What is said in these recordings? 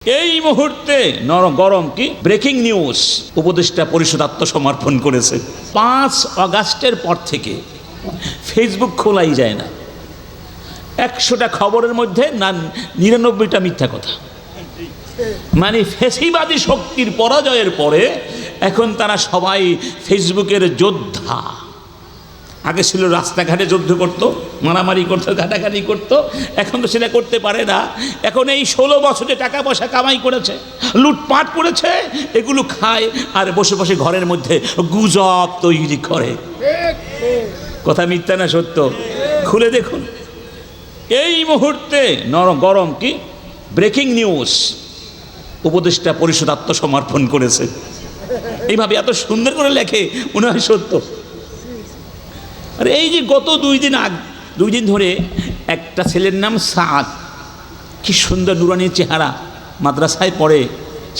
এই মুহূর্তে গরম কি ব্রেকিং নিউজ, উপদেষ্টা পরিষদ আত্মসমর্পণ করেছে। 5 আগস্টের পর থেকে ফেসবুক খোলাই যায় না। 100টা খবরের মধ্যে 99টা মিথ্যা কথা। মানে ফেসিবাদী শক্তির পরাজয়ের পরে এখন তারা সবাই ফেসবুকের যোদ্ধা। আগে ছিল রাস্তাঘাটে যুদ্ধ করতো, মারামারি করতো, ঘাটাঘাটি করতো, এখন তো সেটা করতে পারে না। এখন এই 16 বছরে টাকা পয়সা কামাই করেছে, লুটপাট করেছে, এগুলো খায় আর বসে বসে ঘরের মধ্যে গুজব তৈরি করে। কথা মিথ্যা না সত্য? খুলে দেখুন। এই মুহূর্তে গরম কি ব্রেকিং নিউজ, উপদেষ্টা পরিষদ আত্মসমর্পণ করেছে। এইভাবে এত সুন্দর করে লেখে, মনে হয় সত্য। আর এই যে গত 2 দিন ধরে একটা ছেলের নাম সাদ, কি সুন্দর নুরানি চেহারা, মাদ্রাসায় পড়ে,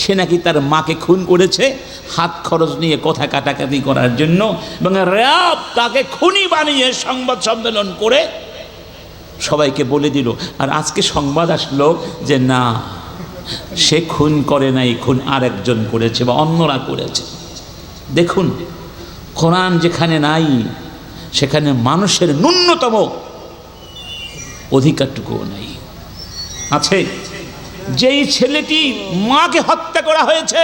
সে নাকি তার মাকে খুন করেছে হাত খরচ নিয়ে কথা কাটাকাটি করার জন্য, এবং র্যাব তাকে খুনি বানিয়ে সংবাদ সম্মেলন করে সবাইকে বলে দিল। আর আজকে সংবাদ আসলো যে না, সে খুন করে নাই, খুন আরেকজন করেছে বা অন্যরা করেছে। দেখুন, কোরআন যেখানে নাই সেখানে মানুষের ন্যূনতম অধিকারটুকুও নাই। আছে যেই ছেলেটি মাকে হত্যা করা হয়েছে,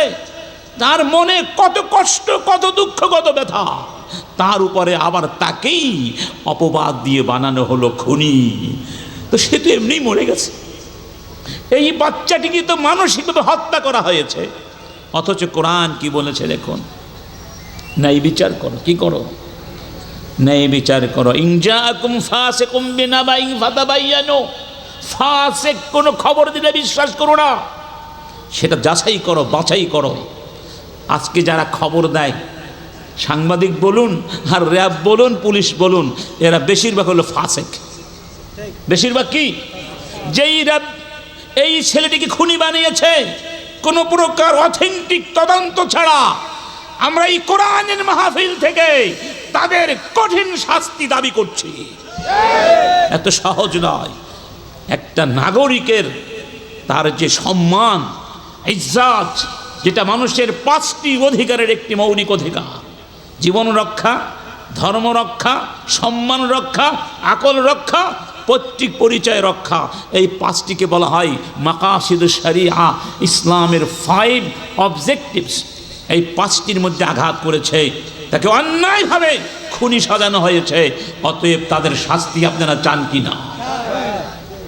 তার মনে কত কষ্ট, কত দুঃখ, কত ব্যথা, তার উপরে আবার তাকেই অপবাদ দিয়ে বানানো হলো খুনি। তো সে তো এমনিই মরে গেছে। এই বাচ্চাটিকে তো মানসিকভাবে হত্যা করা হয়েছে, অথচ কোরআন কি বলেছে দেখুন, ন্যায় বিচার করো। কি করো? ন্যায় বিচার করো। ইনজাকুম ফাসিকুম বিনাবাইন ফাতাবায়ানু। ফাসিক কোনো খবর দিলে বিশ্বাস করো না, সেটা যাচাই করো, বাছাই করো। আজকে যারা খবর দেয়, সাংবাদিক বলুন আর র্যাব বলুন, পুলিশ বলুন, এরা বেশিরভাগ হলো ফাসিক। বেশিরভাগ কি? যেই র্যাব এই ছেলেটিকে খুনি বানিয়েছে, কোনো প্রকার অথেন্টিক তদন্ত ছাড়া আমরা এই কোরআনের মাহফিল থেকে তাদের কঠিন শাস্তি দাবি করছি। এত সহজ নয়। একটা নাগরিকের তার যে সম্মান, ইজ্জত, যেটা মানুষের 5টি অধিকারের একটি মৌলিক অধিকার, জীবন রক্ষা, ধর্ম রক্ষা, সম্মান রক্ষা, আকল রক্ষা, পৈতৃক পরিচয় রক্ষা, এই 5টিকে বলা হয় মাকাসিদুশ শরিয়া, ইসলামের 5 অবজেক্টিভস। এই 5টির মধ্যে আঘাত করেছে, তাকে অন্যায়ভাবে খুনি সাজানো হয়েছে। অতএব তাদের শাস্তি আপনারা চান কি না?